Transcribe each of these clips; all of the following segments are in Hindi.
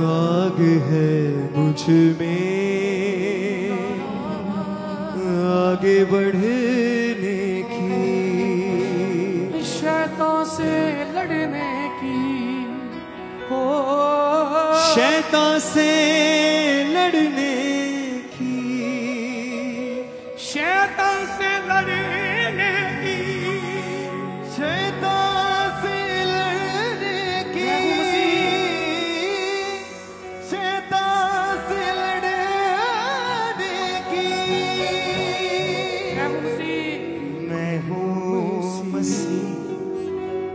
आग है मुझ में आगे बढ़ने की, शैतान से लड़ने की हो, शैतान से लड़ने की, शैतान से लड़ने की, शैतान से लड़ने की, शैतान से लड़ने की। मैं हूँ मसीह,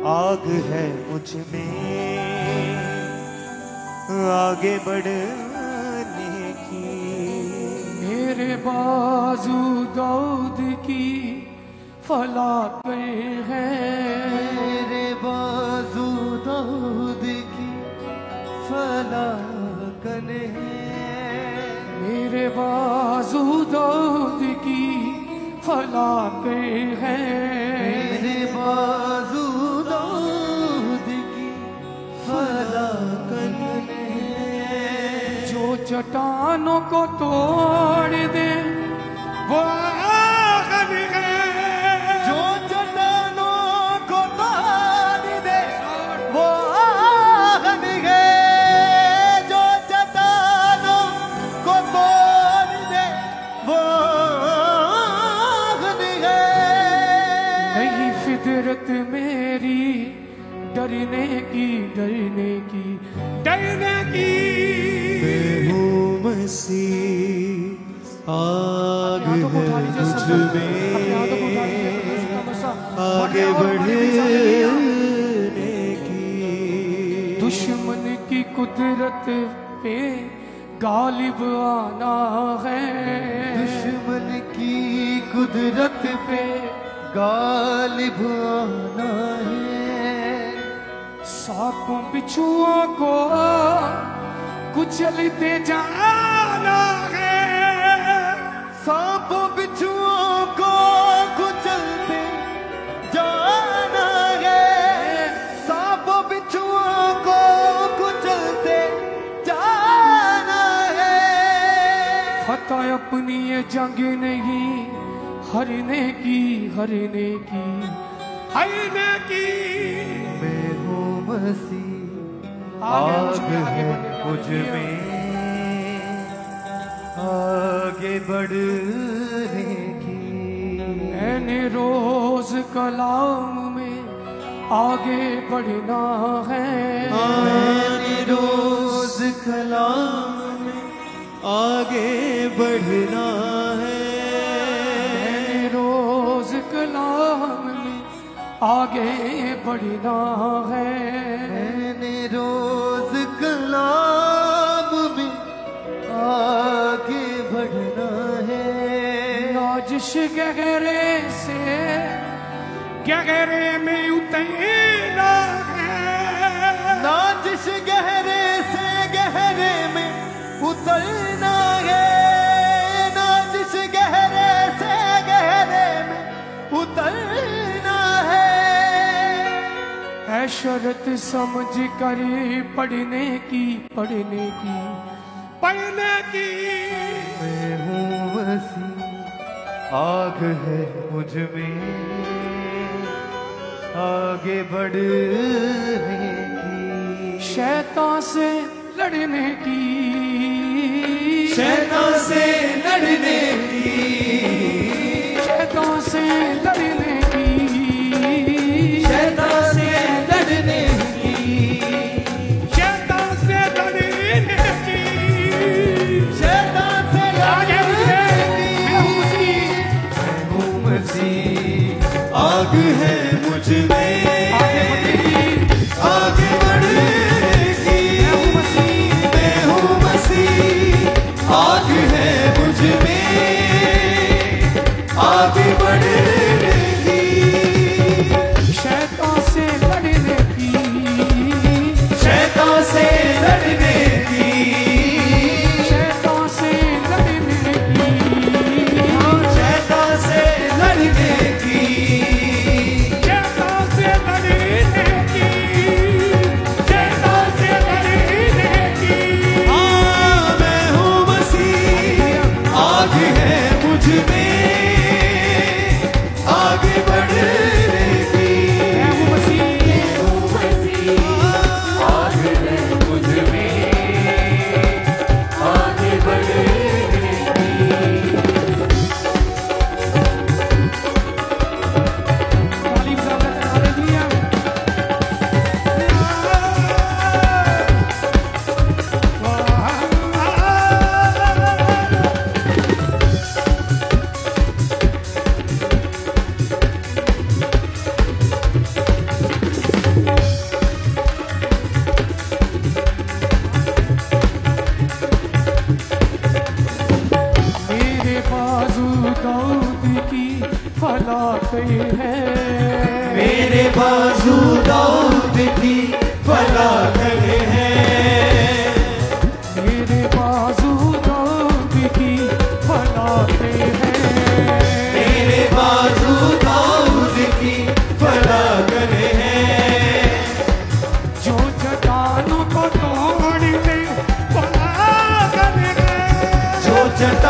आग है मुझ में आगे बढ़ने की। मेरे बाजू दाऊद की फलाकें हैं, मेरे बाजू दाऊद की फलाकन हैं, मेरे बाजू दाऊद की फलाकें हैं, मेरे बाजू दाऊद की फलाकन हैं। जो चट्टानों को तोड़ दे वो आग है, जो चट्टानों को तोड़ दे वो आग है, जो चट्टानों को तोड़ दे वो आग है। नहीं फितरत मेरी डरने की, डरने की, डरने की। मैं हूँ मसीह, आग है मुझ में आगे बढ़ने की। दुश्मन की कुदरत पे गालिब आना है, दुश्मन की कुदरत पे गालिब आना है। सांपों बिच्छुओं को कुचलते जाना है, सांपों बिच्छुओं को कुचलते जाना है, सांपों बिच्छुओं को कुचलते जाना है। फतह अपनी ये जंग नहीं हरने की, हरने की, हरने की। मैं हूँ मसीह, आग है मुझ में आगे बढ़ने की। मैंने रोज कलाम में आगे बढ़ना है, मैंने रोज कलाम में आगे बढ़ना है, मैंने रोज कलाम में आगे बढ़ना है, मैंने रोज कलाम में आगे बढ़ना है। नाजिश गहरे से गहरे में उतरना है, नाजिश गहरे से गहरे में उतरना है, नाजिश गहरे से गहरे में उतरना है। है शर्त समझ कर पढ़ने की, पढ़ने की, पढ़ने की। मैं हूँ मसीह, आग है मुझ में आगे बढ़ने की। शैतान से लड़ने की, शैतान से लड़ने की, शैतान से लड़ने की, शैतान से लड़ने की, शैतान से लड़ने की, शैतान से लड़ने की। मैं हूँ मसीह, आग है मुझ में आगे बढ़ने की, आगे बढ़ने की। मैं हूँ मसीह, मैं हूँ मसीह, आग है मुझ में आगे बढ़ने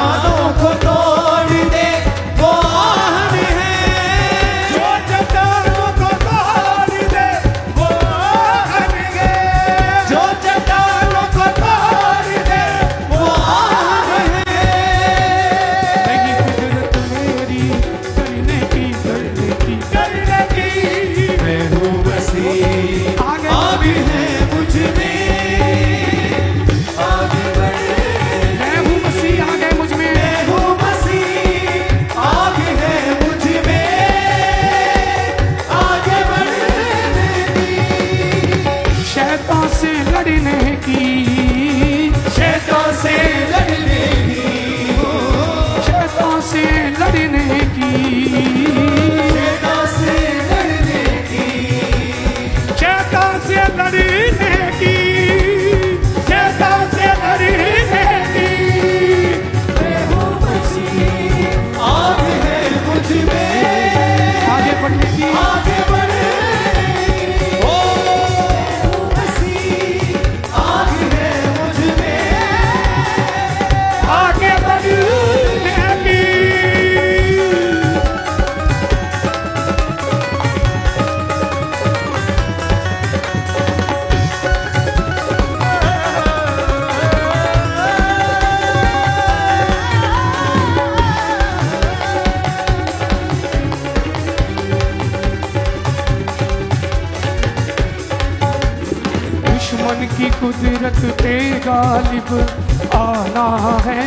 चट्टानों को तोड़ दे वो आहन है, जो चट्टानों को तोड़ दे वो आहन है, जो चट्टानों को तोड़ दे वो आहन है। नहीं कुदरत मेरी करने की मैं हूँ मसीह, आगे आग है मुझ में, आगे बढ़। मैं हूँ मसीह आगे मुझ में, मैं हूँ मसीह, आग है मुझ में, आगे बढ़ने की, शैतान से लड़ने की, शैतान से लड़ने की, शैतान से लड़ने की, शैतान से लड़ने की, शैतान से लड़ने की, शैतान से लड़ने की। मैं हूँ मसीह, आग है मुझ में, आगे बढ़ने की, आगे बढ़ने की। ओ मसीह, आग है मुझ में, आगे बढ़ने की। दुश्मन की कुदरत पे गालिब आना है,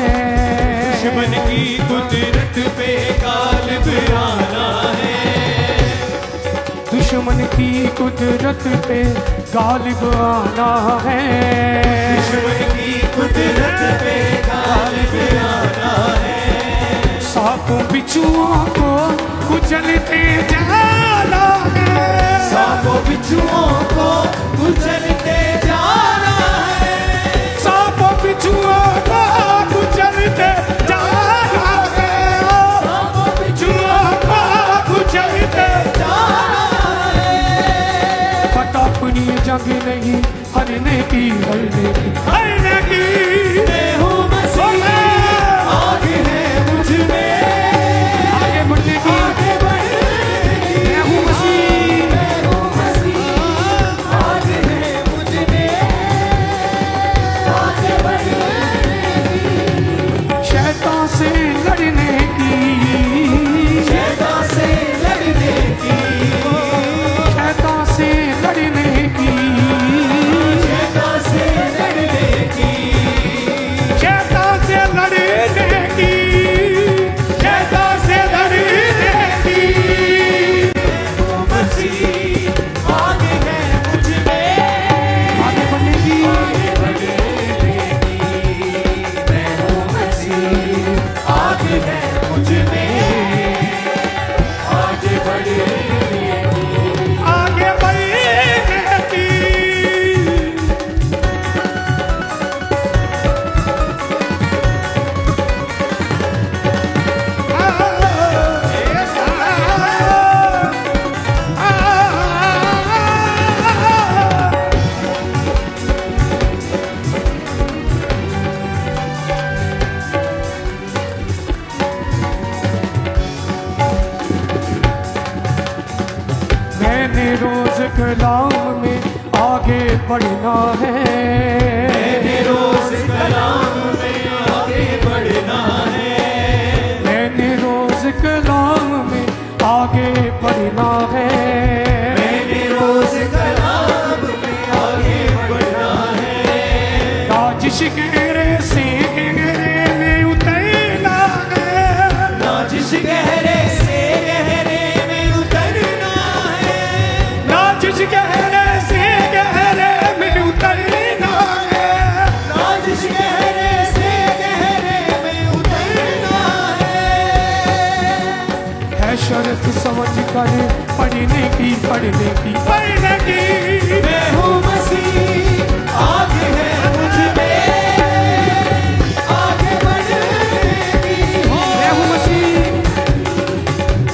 दुश्मन की कुदरत पे गालिब आना है, दुश्मन की कुदरत पे गालिब आना है, दुश्मन की कुदरत पे गालिब आना है, सांपों बिच्छुओं को कुचलते जाना है, सांपों बिच्छुओं को कुचलते जाना है, सांपों बिच्छुओं को कुचलते जाना है, सांपों बिच्छुओं को कुचलते जाना है। पता अपनी जंग नहीं हरने की, हरने की, हरने की। मैं हूँ मसीह, आग है मुझ में, आगे बढ़ने की, आगे बढ़ने की। मैं हूँ मसीह, मैं हूँ मसीह, आग है मुझ में, आगे बढ़ने की, शैतान से लड़ने की, शैतान से लड़ने की, शैतान से लड़ने की, शैतान से लड़ने की, शैतान से लड़ने की, शैतान से लड़ने की। मैं हूँ मसीह, आग है मुझ में, आगे बढ़ने की, आगे बढ़ने की। मैं हूँ मसीह, आग है मुझ में, आगे बढ़ने की। आगे बढ़ने की। मैंने रोज कलाम में आगे बढ़ना है, मैंने रोज कलाम में आगे बढ़ना है, मैंने रोज कलाम में आगे बढ़ना है, मैंने रोज कलाम में आगे बढ़ना है, नाजिश गहरे से गहरे में उतरना है, नाजिश गहरे से गहरे में उतरना है, नाजिश गहरे से गहरे में उतरना है, नाजिश गहरे से गहरे में उतरना है शर्त समझ कर पढ़ने की, पढ़ने की, पढ़ने की। मैं हूँ मसीह, आग है मुझ में, आगे बढ़ने की। मैं हूँ मसीह,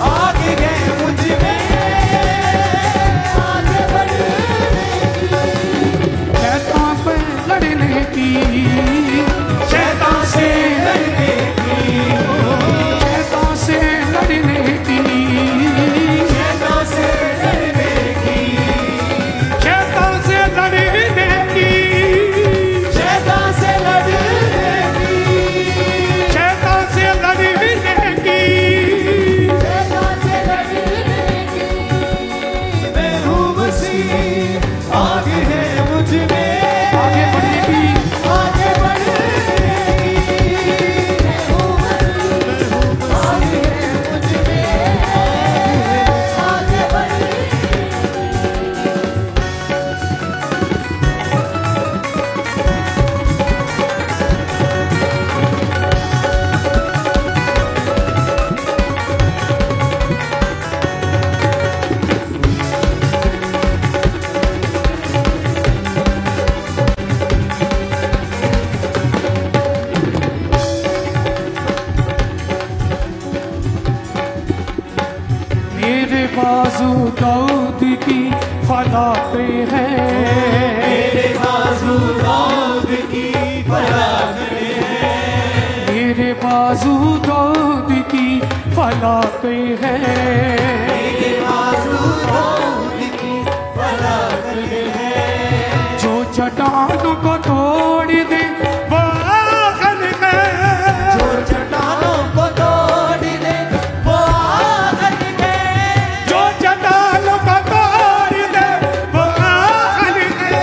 आग है मुझ में, आगे बढ़ने की। शैतान पे लड़ने की, शैतान से लड़ने की, बाजू दाऊद की फलाते हैं, मेरे बाजू दाऊद की फलाते हैं, मेरे बाजू दाऊद की फलाते हैं, मेरे बाजू दाऊद की फलाते हैं। जो चट्टानों को तोड़ दे वो आगन है, जो चट्टानों को तोड़ दे वो आगन है, जो चट्टानों को तोड़ दे वो आगन है,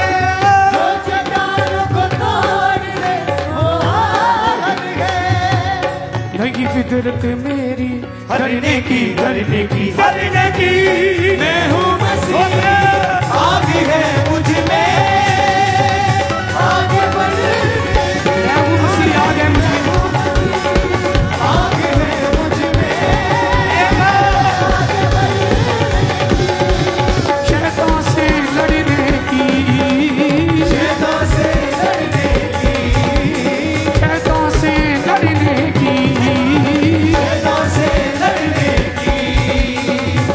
जो चट्टानों को तोड़ दे वो आगन है। नहीं फितरत मेरी करने की मैं हूँ मसीह, आग है मुझ में, आगे बढ़, मैं हूँ मसीह, आगे मुझे आग है मुझ में, शैतान से लड़ने की, शैतान से लड़ने की, शैतान से लड़ने की, शैतान से लड़ने की,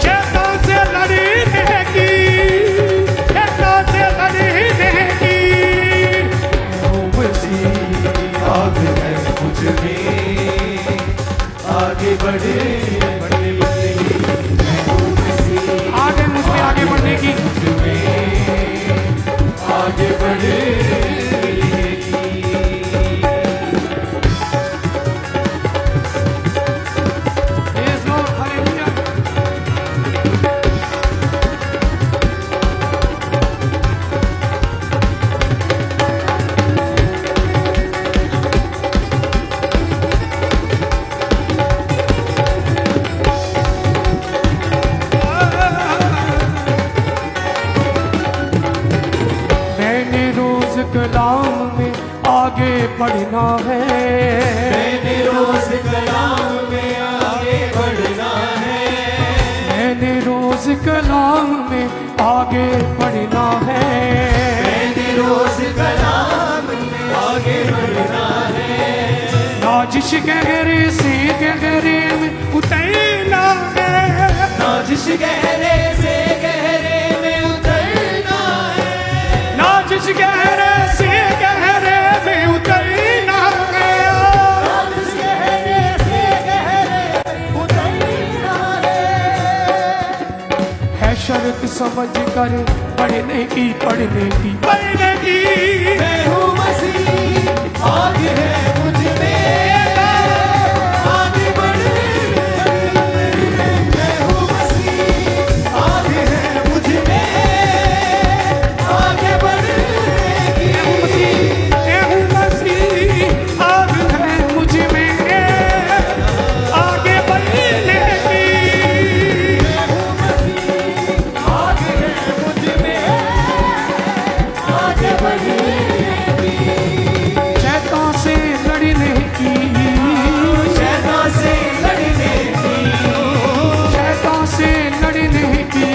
शैतान से लड़ने की, शैतान से लड़ने की। मैं हूँ मसीह, आग है मुझ में, आगे बढ़े बढ़े बढ़े, मैं हूँ मसीह, आगे मुझ पे आगे बढ़ने की। मुझ में आगे बढ़े। Praise Lord, hallelujah. मैंने रोज कलाम में आगे बढ़ना है, मैंने रोज कलाम में आगे बढ़ना है, मैंने रोज कलाम में आगे बढ़ना है, मैंने रोज कलाम में आगे बढ़ना है, नाजिश गहरे से गहरे में उतरना है, नाजिश गहरे से गहरे में उतरना है, नाजिश गहरे से गहरे में उतरना है, नाजिश गहरे से गहरे में उतरना है शर्त समझ कर पढ़ने की, पढ़ने की, पढ़ने की। मैं हूँ मसीह, आग है मुझ में, आगे बढ़, मैं हूँ मसीह, आग है मुझ में, आगे बढ़ेगी, मैं हूँ मसीह, आग है मुझ में आगे बढ़ने की। मैं हूँ मसीह, आग है मुझ में, आगे बढ़ेगी, शैतान से लड़ने की, शैतान से लड़ने की, शैतान से लड़ने की,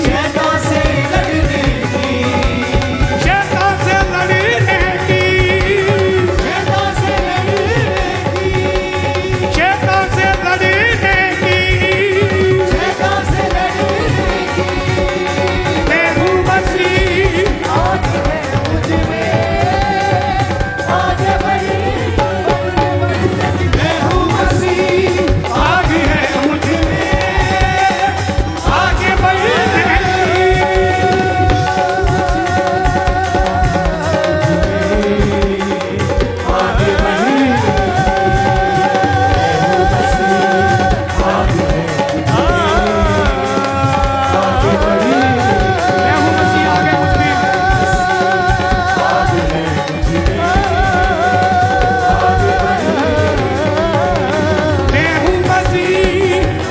शैतान से लड़ने की, शैतान से लड़ने की, शैतान से लड़ने की, शैतान से लड़ने की। शैतान से लड़ने की, मैं हूँ मसीह, आग है मुझ में, आगे बढ़ेगी, मैं हूँ मसीह, आग है मुझ में आगे बढ़ने आगे बढ़ेगी, आगे मैं हूँ मसीह, आगे मुझ में मैं हूँ मसीह,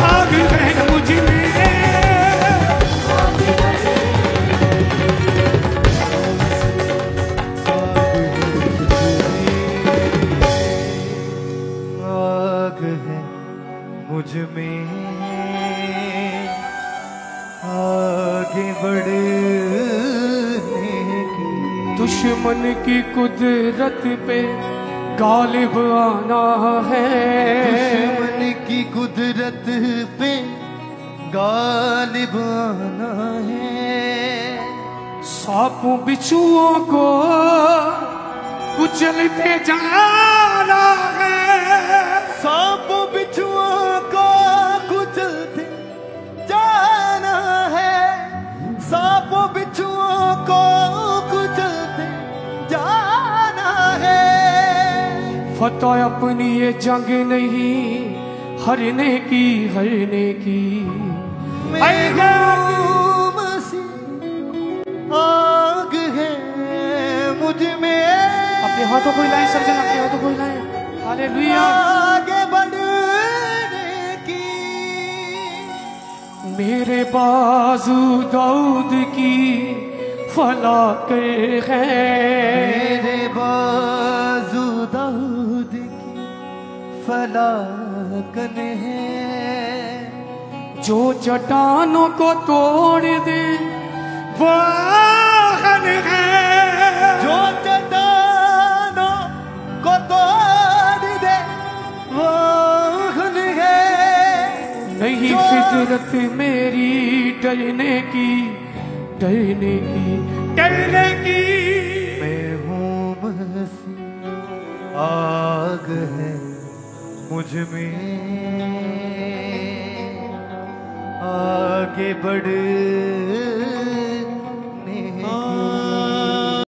आग है मुझ में आग है मुझ में, आगे बढ़ने की, दुश्मन की कुदरत पे गालिब आना है, दुश्मन की कुदरत पे गालिब आना है। सांपों बिच्छुओं को कुचलते जाना है। सांपों बिच्छुओं को कुचलते जाना है। सांपों बिच्छुओं को कुचलते जाना है। फतह अपनी ये जंग नहीं हरने की आग है मुझ में। अपने हाथों को हिलाएं सर्जन, अपने हाथों को हिलाएं। हालेलुया। आगे बढ़ने की मेरे बाजू दाऊद की फलाके हैं। मेरे बाजू दाऊद की फलाकन है। जो चट्टानों को तोड़ दे वाहन है। जो चट्टानों को तोड़ दे वाहन है। नहीं फितरत मेरी डरने की मैं हूँ मसीह, आग है मुझ में। आगे बढ़